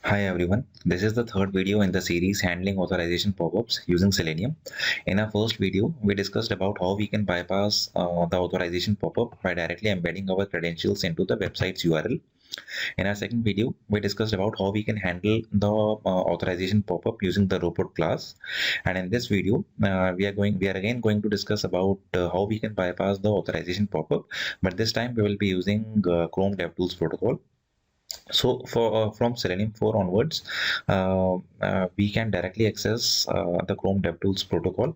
Hi everyone, this is the third video in the series handling authorization pop-ups using Selenium. In our first video, we discussed about how we can bypass the authorization pop-up by directly embedding our credentials into the website's URL. In our second video, we discussed about how we can handle the authorization pop-up using the robot class. And in this video, we are again going to discuss about how we can bypass the authorization pop-up, but this time we will be using Chrome DevTools protocol. So for from Selenium 4 onwards, we can directly access the Chrome DevTools protocol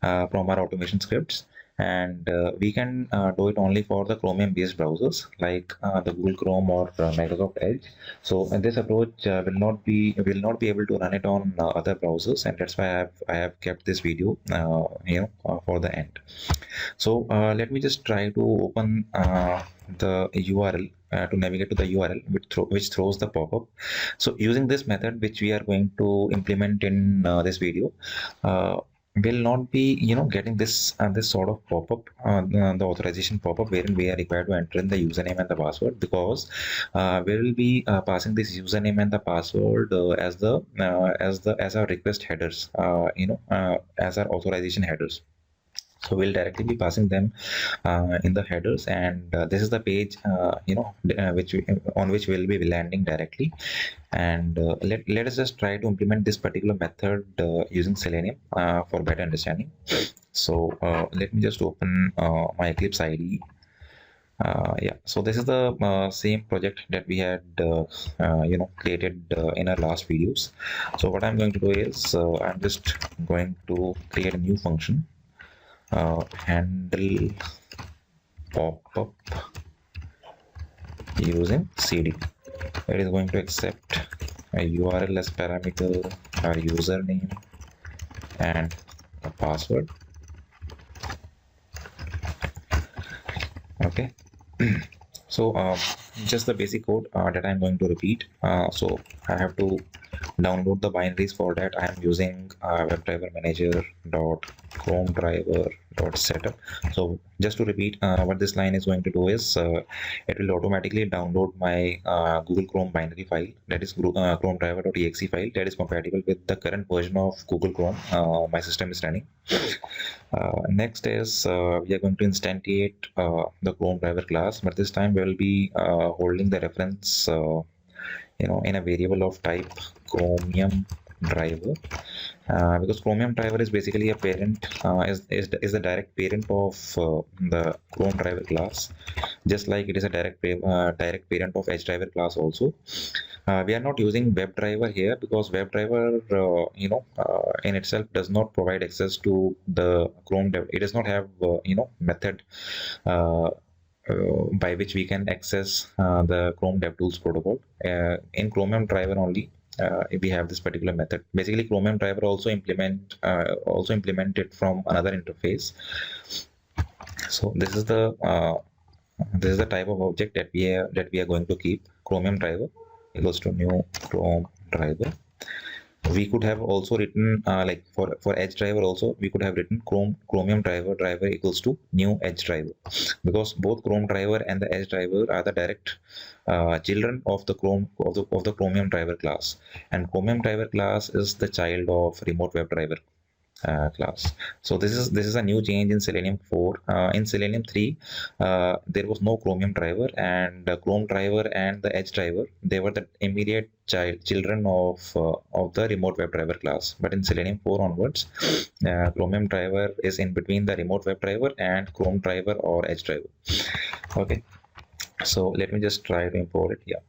from our automation scripts, and we can do it only for the Chromium-based browsers like the Google Chrome or Microsoft Edge. So this approach will not be able to run it on other browsers, and that's why I have kept this video for the end. So let me just try to open the URL to navigate to the URL which throws the pop-up. So using this method, which we are going to implement in this video, will not be getting this sort of pop-up, the authorization pop-up wherein we are required to enter in the username and the password, because we will be passing this username and the password as our request headers, as our authorization headers. So we'll directly be passing them in the headers, and this is the page on which we'll be landing directly. And let us just try to implement this particular method using Selenium for better understanding. So let me just open my Eclipse IDE. Yeah, so this is the same project that we had created in our last videos. So what I'm going to do is I'm just going to create a new function, handle pop-up using CD. It is going to accept a URL as parameter, our username, and a password. Okay. So just the basic code that I'm going to repeat. So I have to download the binaries. For that I am using WebDriver Manager dot Chrome driver dot setup. So just to repeat, what this line is going to do is it will automatically download my Google Chrome binary file, that is Chrome driver.exe file that is compatible with the current version of Google Chrome my system is running. Next is we are going to instantiate the Chrome driver class, but this time we will be holding the reference in a variable of type Chromium driver, because Chromium driver is basically a parent, is the direct parent of the Chrome driver class, just like it is a direct parent of Edge driver class also. We are not using WebDriver here because WebDriver in itself does not provide access to the Chrome dev. It does not have method by which we can access the Chrome DevTools protocol. In Chromium driver only we have this particular method. Basically, Chromium driver also implement it from another interface. So this is the type of object that we are going to keep. Chromium driver equals to new Chrome driver. We could have also written like for Edge driver also we could have written Chromium driver equals to new Edge driver, because both Chrome driver and the Edge driver are the direct children of the Chromium driver class, and Chromium driver class is the child of remote web driver class. So this is a new change in Selenium 4. In Selenium 3 there was no Chromium driver, and the Chrome driver and the Edge driver, they were the immediate children of the remote web driver class. But in Selenium 4 onwards, Chromium driver is in between the remote web driver and Chrome driver or Edge driver. Okay, so let me just try to import it here.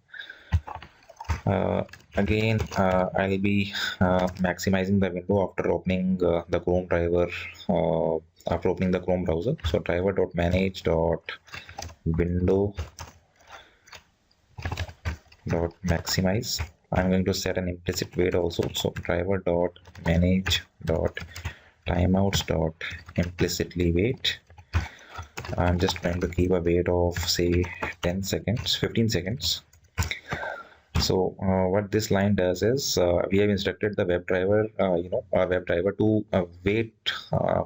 Again, I'll be maximizing the window after opening the Chrome driver, after opening the Chrome browser. So driver.manage.window.maximize. I'm going to set an implicit weight also. So driver.manage.timeouts.implicitly wait. I'm just going to keep a wait of say 10 seconds, 15 seconds. So what this line does is we have instructed the WebDriver, to wait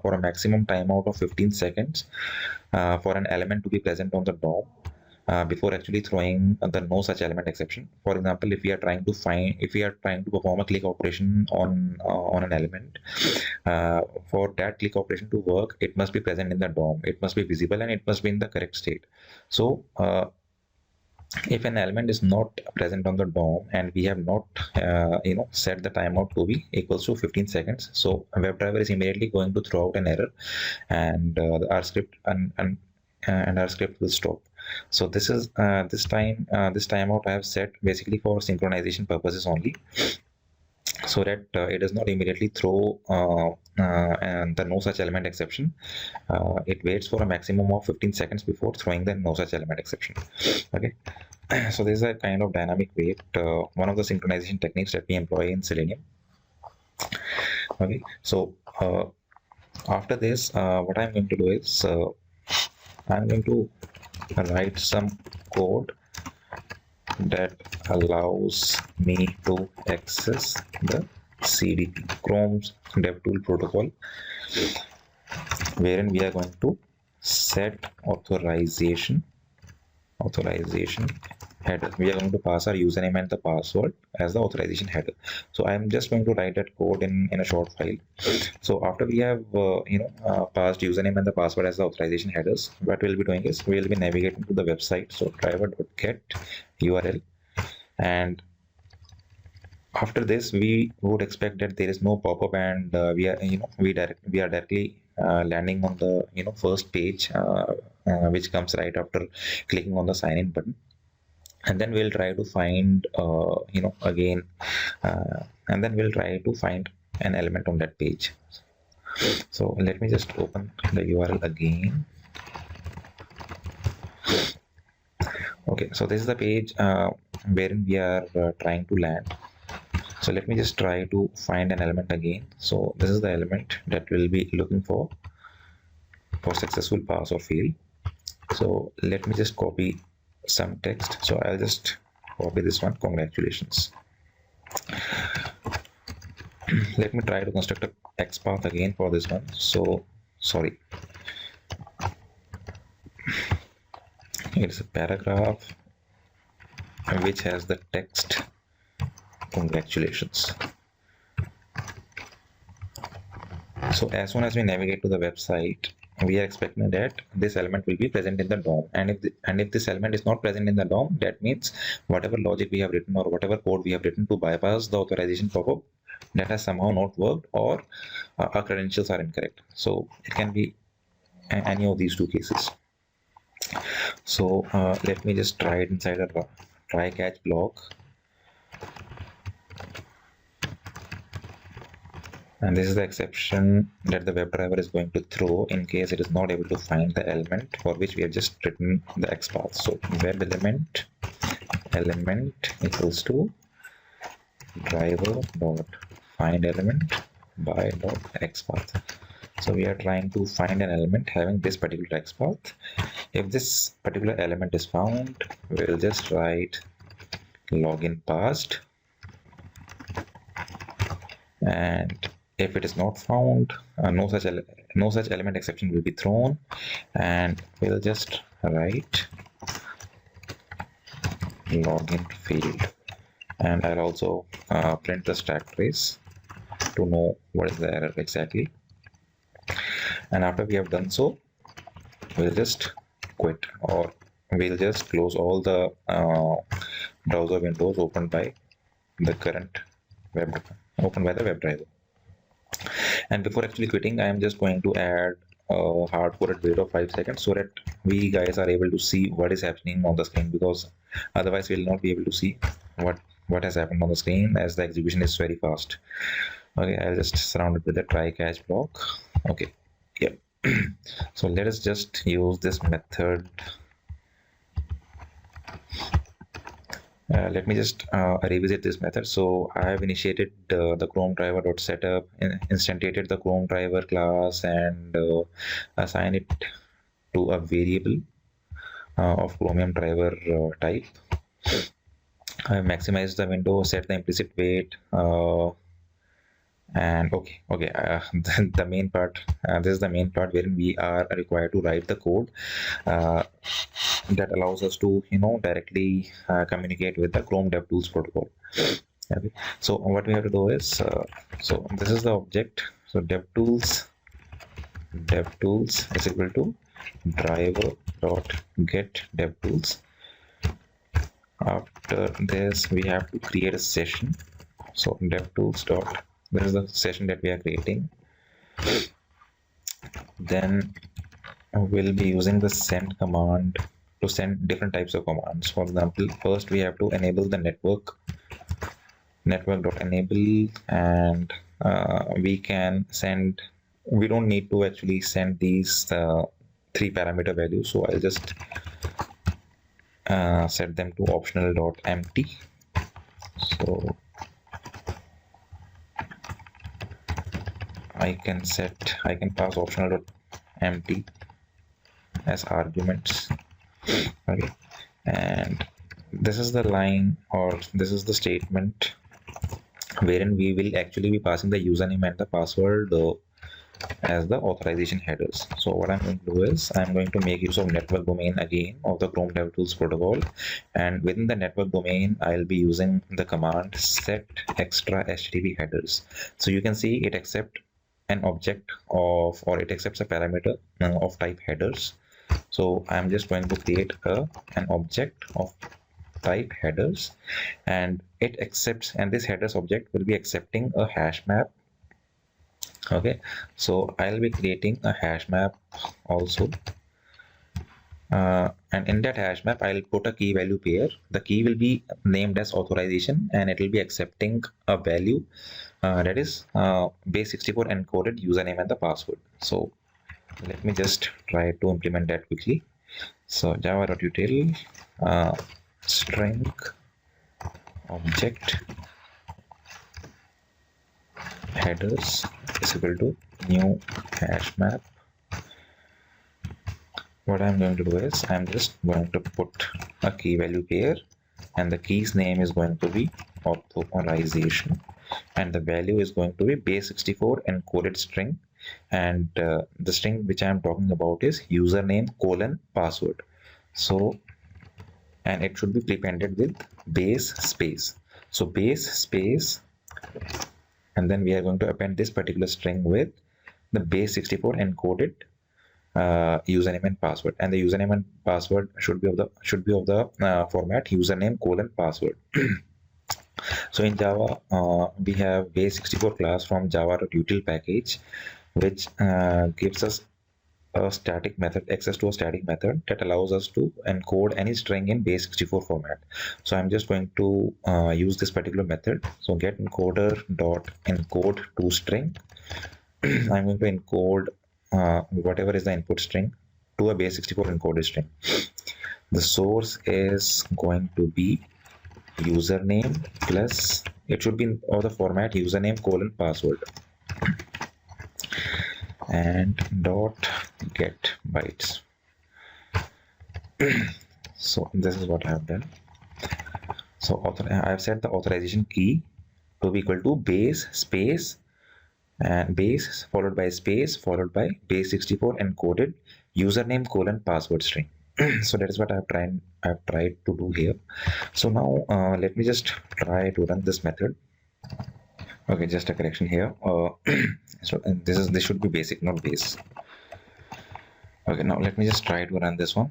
for a maximum timeout of 15 seconds for an element to be present on the DOM. before actually throwing the no such element exception. For example, if we are trying to perform a click operation on an element, for that click operation to work, it must be present in the DOM, it must be visible, and it must be in the correct state. So if an element is not present on the DOM and we have not set the timeout to be equals to 15 seconds, so a WebDriver is immediately going to throw out an error, and our script and our script will stop. So this is this timeout I have set basically for synchronization purposes only, so that it does not immediately throw and the no such element exception. It waits for a maximum of 15 seconds before throwing the no such element exception. Okay. So this is a kind of dynamic wait, one of the synchronization techniques that we employ in Selenium. Okay, so after this, what I'm going to do is I'm going to write some code that allows me to access the CDP, Chrome's DevTool protocol, wherein we are going to set authorization header. We are going to pass our username and the password as the authorization header. So I'm just going to write that code in a short file. So after we have passed username and the password as the authorization headers, what we'll be doing is we'll be navigating to the website. So driver.get URL, and after this we would expect that there is no pop-up, and we are directly landing on the first page, which comes right after clicking on the sign in button. And then we'll try to find again and then we'll try to find an element on that page. So let me just open the URL again. Okay, so this is the page wherein we are trying to land. So let me just try to find an element again. So this is the element that we'll be looking for successful pass or fail. So let me just copy some text. So I'll just copy this one, congratulations. Let me try to construct a XPath again for this one. So sorry, it's a paragraph which has the text congratulations. So as soon as we navigate to the website, we are expecting that this element will be present in the DOM, and if this element is not present in the DOM, that means whatever logic we have written or whatever code we have written to bypass the authorization pop-up, that has somehow not worked, or our credentials are incorrect. So it can be any of these two cases. So let me just try it inside a try catch block. And this is the exception that the WebDriver is going to throw in case it is not able to find the element for which we have just written the XPath. So web element equals to driver dot find element by dot XPath. So we are trying to find an element having this particular XPath. If this particular element is found, we'll just write login passed, and if it is not found, no such element exception will be thrown, and we'll just write login failed, and I'll also print the stack trace to know what is the error exactly. And after we have done so, we'll just quit, or we'll just close all the browser windows opened by the WebDriver. And before actually quitting, I am just going to add a hard-coded wait of 5 seconds so that we guys are able to see what is happening on the screen, because otherwise we'll not be able to see what has happened on the screen, as the execution is very fast. Okay, I'll just surround it with a try catch block. Okay, yep. So let us just use this method. Let me just revisit this method. So I have initiated the Chrome driver.setup, instantiated the Chrome driver class, and assign it to a variable of Chromium driver type. I have maximized the window, set the implicit wait, And okay, the main part, this is the main part wherein we are required to write the code uh, that allows us to directly communicate with the Chrome DevTools protocol. Okay, so what we have to do is so this is the object. So devtools is equal to driver dot get devtools. After this we have to create a session. So devtools dot, this is the session that we are creating. Then we'll be using the send command to send different types of commands. For example, first we have to enable the network.enable, and we can send, we don't need to actually send these 3 parameter values, so I'll just set them to optional.empty. So I can pass optional.empty as arguments. Okay, and this is the line, or this is the statement wherein we will actually be passing the username and the password as the authorization headers. So what I'm going to do is I'm going to make use of network domain again of the Chrome DevTools protocol, and within the network domain I'll be using the command set extra HTTP headers. So you can see it accepts an object of, or it accepts a parameter of type headers. So I'm just going to create an object of type headers, and it accepts, and this headers object will be accepting a hash map. Okay, so I'll be creating a hash map also, and in that hash map I'll put a key value pair. The key will be named as authorization, and it will be accepting a value that is base64 encoded username and the password. So let me just try to implement that quickly. So java.util string object headers is equal to new hash map. What I'm going to do is I'm just going to put a key value pair, and the key's name is going to be authorization, and the value is going to be base64 encoded string, and the string which I'm talking about is username colon password. So, and it should be prepended with base space. So base space, and then we are going to append this particular string with the base64 encoded username and password, and the username and password should be of the format username colon password. So in Java, we have base64 class from java.util package, which gives us a static method, access to a static method that allows us to encode any string in base64 format. So I'm just going to use this particular method. So get encoder dot encode to string. I'm going to encode whatever is the input string to a base64 encoded string. The source is going to be username plus, it should be of the format username colon password, and dot get bytes. So this is what I have done. So I've set the authorization key to be equal to base space and base followed by space followed by base64 encoded username colon password string. So that is what I've tried to do here. So now let me just try to run this method. Okay, just a correction here. So this should be basic, not base. Okay, now let me just try to run this one.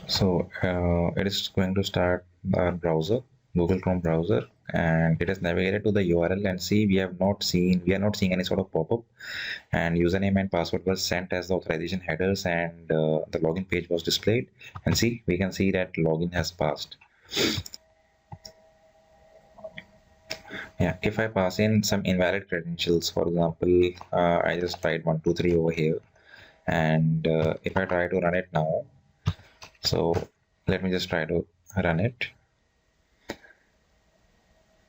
So it is going to start our browser, Google Chrome browser, and it has navigated to the URL, and see we are not seeing any sort of pop-up, and username and password was sent as the authorization headers, and the login page was displayed, and see, we can see that login has passed. Yeah, if I pass in some invalid credentials, for example, I just tried 123 over here, and if I try to run it now, so let me just try to run it.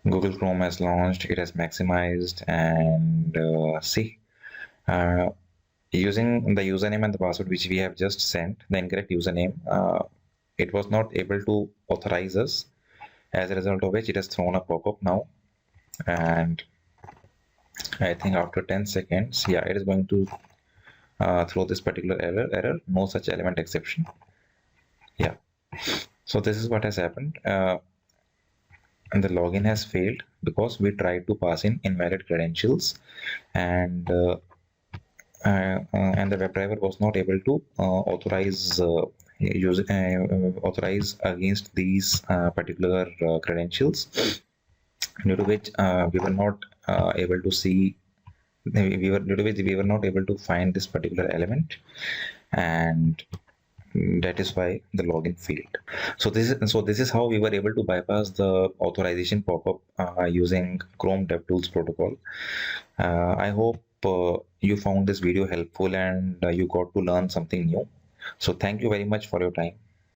Google Chrome has launched, it has maximized, and see, using the username and the password which we have just sent, the incorrect username, it was not able to authorize us as a result of which it has thrown a pop-up now, and I think after 10 seconds, yeah, it is going to throw this particular error, no such element exception. Yeah, so this is what has happened, and the login has failed because we tried to pass in invalid credentials, and and the web driver was not able to authorize against these particular credentials, due to which we were not able to see we were due to which we were not able to find this particular element, and that is why the login failed. So this is how we were able to bypass the authorization pop-up using Chrome DevTools protocol. I hope you found this video helpful, and you got to learn something new. So thank you very much for your time.